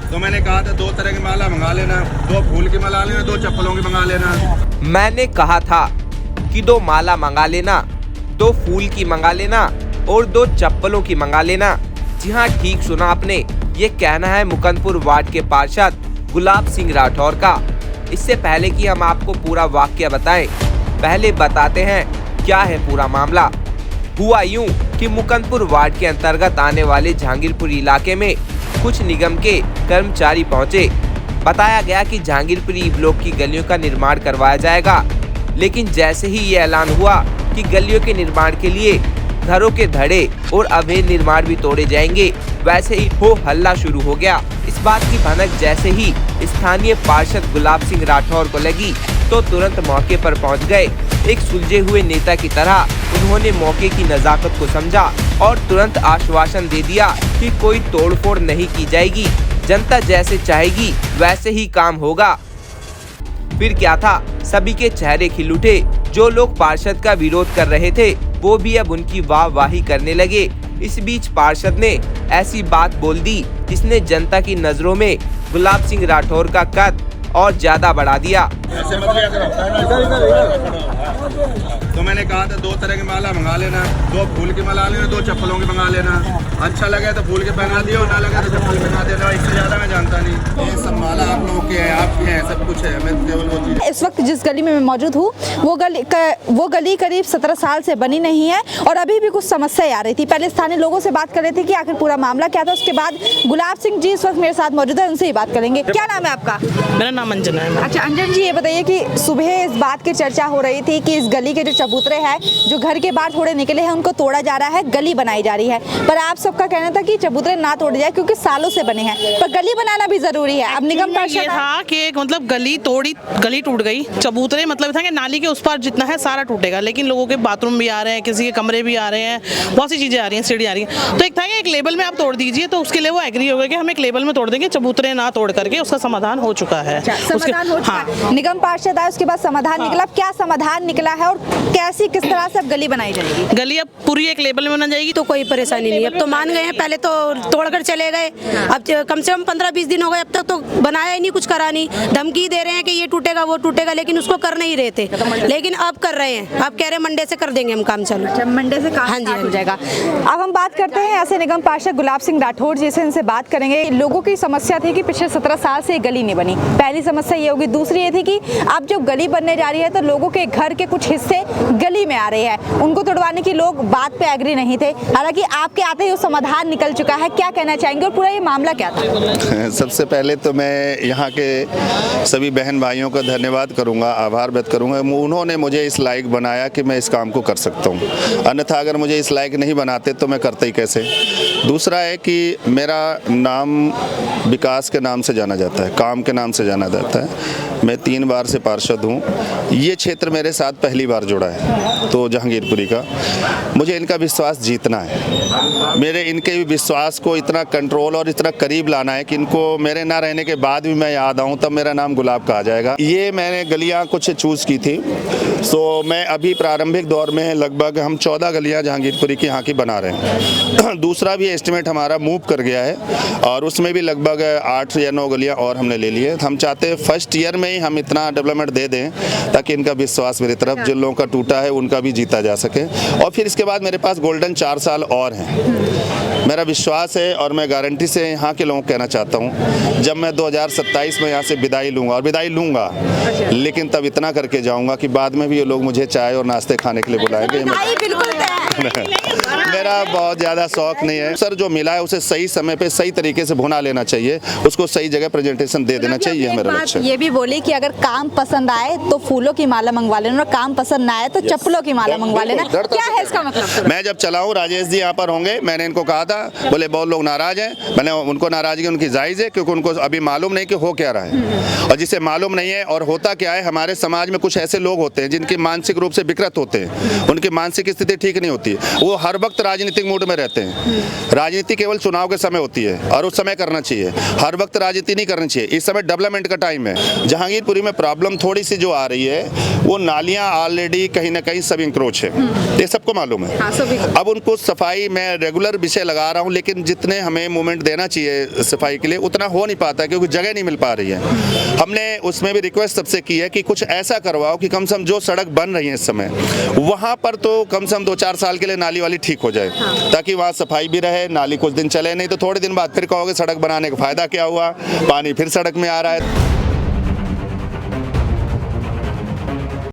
तो मैंने कहा था 2 तरह की माला मंगा लेना, 2 फूल की मंगा लेना, 2 चप्पलों की मंगा लेना। मैंने कहा था कि 2 माला मंगा लेना, 2 फूल की मंगा लेना और 2 चप्पलों की मंगा लेना। जी हाँ, ठीक सुना आपने, ये कहना है मुकंदपुर वार्ड के पार्षद गुलाब सिंह राठौर का। इससे पहले कि हम आपको पूरा वाकया बताएं, पहले बताते हैं क्या है पूरा मामला। हुआ यूं कि मुकंदपुर वार्ड के अंतर्गत आने वाले जहांगीरपुर इलाके में कुछ निगम के कर्मचारी पहुंचे। बताया गया कि जहांगीरपुरी ब्लॉक की गलियों का निर्माण करवाया जाएगा, लेकिन जैसे ही ये ऐलान हुआ कि गलियों के निर्माण के लिए घरों के धड़े और अवैध निर्माण भी तोड़े जाएंगे, वैसे ही हो हल्ला शुरू हो गया। इस बात की भनक जैसे ही स्थानीय पार्षद गुलाब सिंह राठौर को लगी तो तुरंत मौके पर पहुंच गए। एक सुलझे हुए नेता की तरह उन्होंने मौके की नजाकत को समझा और तुरंत आश्वासन दे दिया कि कोई तोड़फोड़ नहीं की जाएगी, जनता जैसे चाहेगी वैसे ही काम होगा। फिर क्या था, सभी के चेहरे खिल उठे। जो लोग पार्षद का विरोध कर रहे थे वो भी अब उनकी वाहवाही करने लगे। इस बीच पार्षद ने ऐसी बात बोल दी जिसने जनता की नजरों में गुलाब सिंह राठौर का कद और ज्यादा बढ़ा दिया। ऐसे मत लिया करो। तो मैंने कहा था 2 तरह की माला मंगा लेना, 2 फूल की मंगा लेना, 2 चप्पलों की मंगा लेना। अच्छा लगे तो फूल के पहना दियो, ना लगे तो चप्पल पहना देना। इससे ज्यादा मैं जानता नहीं। ये सब माला आप लोगों के हैं, आपके हैं, सब कुछ है। मैं केवल वो चीज। इस वक्त जिस गली में मैं मौजूद हूँ वो गली करीब 17 साल से बनी नहीं है और अभी भी कुछ समस्याएं आ रही थी। पहले स्थानीय लोगों से बात कर रहे थे कि आखिर पूरा मामला क्या था। उसके बाद गुलाब सिंह जी इस वक्त मेरे साथ मौजूद है, उनसे ही बात करेंगे। क्या नाम है आपका? मेरा नाम अंजना है। अच्छा अंजन जी, ये बताइए कि सुबह इस बात की चर्चा हो रही थी कि इस गली के जो चबूतरे हैं जो घर के बाहर थोड़े निकले हैं उनको तोड़ा जा रहा है, गली बनाई जा रही है। पर आप सबका कहना था कि चबूतरे ना तोड़े जाए क्योंकि सालों से बने हैं, पर गली बनाना भी जरूरी है। अब निगम ये था कि एक मतलब गली टूट गई, चबूतरे मतलब था कि नाली के उस पार जितना है सारा टूटेगा, लेकिन लोगों के बाथरूम भी आ रहे हैं, किसी के कमरे भी आ रहे हैं, बहुत सी चीजें आ रही हैं, सीढ़ी आ रही है। तो एक था कि एक लेवल में आप तोड़ दीजिए, तो उसके लिए वो एग्री हो गए कि हम एक लेवल में तोड़ देंगे, चबूतरे ना तोड़ करके उसका समाधान हो चुका है। समाधान हो चुका है। निगम पार्षद आए, उसके बाद समाधान निकला। क्या समाधान निकला है और कैसी किस तरह से अब गली बनाई जाएगी? गली अब पूरी एक लेवल में बना जाएगी। तो कोई परेशानी नहीं है, अब तो मान गए हैं। पहले तो तोड़कर चले गए, अब कम से कम 15-20 दिन हो गए, अब तक तो बनाया ही नहीं, कुछ करा नहीं। धमकी दे रहे हैं कि ये टूटेगा वो टूटेगा, लेकिन उसको कर नहीं रहे थे, लेकिन अब कर रहे हैं। अब कह रहे हैं मंडे से कर देंगे हम काम चालू। मंडे से काम स्टार्ट हो जाएगा। अब हम बात करते हैं ऐसे निगम पार्षद गुलाब सिंह राठौर जी से, इनसे बात करेंगे। लोगों की समस्या थी कि पिछले 17 साल से गली नहीं बनी, पहली समस्या ये होगी। दूसरी ये थी कि अब जब गली बनने जा रही है तो लोगों के घर के कुछ हिस्से गली में आ रहे हैं, उनको तोड़वाने की लोग बात पे एग्री नहीं थे। हालांकि आपके आते ही वो समाधान निकल चुका है। क्या कहना चाहेंगे और पूरा ये मामला क्या था? सबसे पहले तो मैं यहाँ के सभी बहन भाइयों का धन्यवाद करूँगा, आभार व्यक्त करूँगा। उन्होंने मुझे इस लायक बनाया कि मैं इस काम को कर सकता हूँ, अन्यथा अगर मुझे इस लायक नहीं बनाते तो मैं करता ही कैसे। दूसरा है कि मेरा नाम विकास के नाम से जाना जाता है, काम के नाम से जाना जाता है। मैं 3 बार से पार्षद हूँ। ये क्षेत्र मेरे साथ पहली बार जुड़ा है, तो जहांगीरपुरी का मुझे इनका विश्वास जीतना है। मेरे इनके विश्वास को इतना कंट्रोल और इतना करीब लाना है कि इनको मेरे ना रहने के बाद भी मैं याद आऊँ तब मेरा नाम गुलाब कहा जाएगा। ये मैंने गलियाँ कुछ चूज़ की थी, तो मैं अभी प्रारंभिक दौर में लगभग हम 14 गलियाँ जहांगीरपुरी की यहाँ की बना रहे हैं। दूसरा भी एस्टिमेट हमारा मूव कर गया है और उसमें भी लगभग 8 या 9 गलियाँ और हमने ले ली है। हम चाहते हैं फर्स्ट ईयर में ही हम इतना डेवलपमेंट दे दें ताकि इनका विश्वास मेरी तरफ, जिन लोगों का टूटा है उनका भी जीता जा सके। और फिर इसके बाद मेरे पास गोल्डन 4 साल और हैं। मेरा विश्वास है और मैं गारंटी से यहाँ के लोगों को कहना चाहता हूँ, जब मैं 2027 में यहाँ से विदाई लूँगा, और विदाई लूँगा लेकिन तब इतना करके जाऊँगा कि बाद में भी ये लोग मुझे चाय और नाश्ते खाने के लिए बुलाएंगे। मेरा बहुत ज़्यादा शौक नहीं है सर, जो मिला है उसे सही समय पे सही तरीके से भुना लेना चाहिए, उसको सही जगह प्रेजेंटेशन दे देना चाहिए। मेरा लक्ष्य ये भी बोली कि अगर काम पसंद आए तो फूलों की माला मंगवा लेना और काम पसंद ना आए तो चप्पलों की माला मंगवा लेना। क्या है इसका मतलब? मैं जब चला हूँ, राजेश जी यहाँ पर होंगे, मैंने इनको कहा था, बोले बहुत लोग नाराज हैं। मैंने उनको नाराजगी उनकी जायज़ है क्योंकि उनको अभी मालूम नहीं कि हो क्या रहा है, और जिसे मालूम नहीं है और होता क्या है, हमारे समाज में कुछ ऐसे लोग होते हैं जिनकी मानसिक रूप से विकृत होते हैं, उनकी मानसिक स्थिति ठीक नहीं होती, वो हर वक्त राजनीतिक मूड में रहते हैं। राजनीति केवल चुनाव के समय होती है और उस समय करना चाहिए, हर वक्त राजनीति नहीं करनी चाहिए। इस समय डेवलपमेंट का टाइम है। जहांगीरपुरी में प्रॉब्लम थोड़ी सी जो आ रही है, वो नालियाँ ऑलरेडी कहीं ना कहीं सब इंक्रोच है, ये सबको मालूम है। अब उनको सफाई मैं रेगुलर विषय लगा रहा हूँ, लेकिन जितने हमें मूवमेंट देना चाहिए सफाई के लिए उतना हो नहीं पाता क्योंकि जगह नहीं मिल पा रही है। हमने उसमें भी रिक्वेस्ट सबसे की है कि कुछ ऐसा करवाओ कि कम से कम जो सड़क बन रही है इस समय वहाँ पर तो कम से कम 2-4 साल के लिए नाली वाली ठीक हो जाए, ताकि वहाँ सफाई भी रहे, नाली कुछ दिन चले, नहीं तो थोड़े दिन बाद फिर कहोगे सड़क बनाने का फायदा क्या हुआ, पानी फिर सड़क में आ रहा है।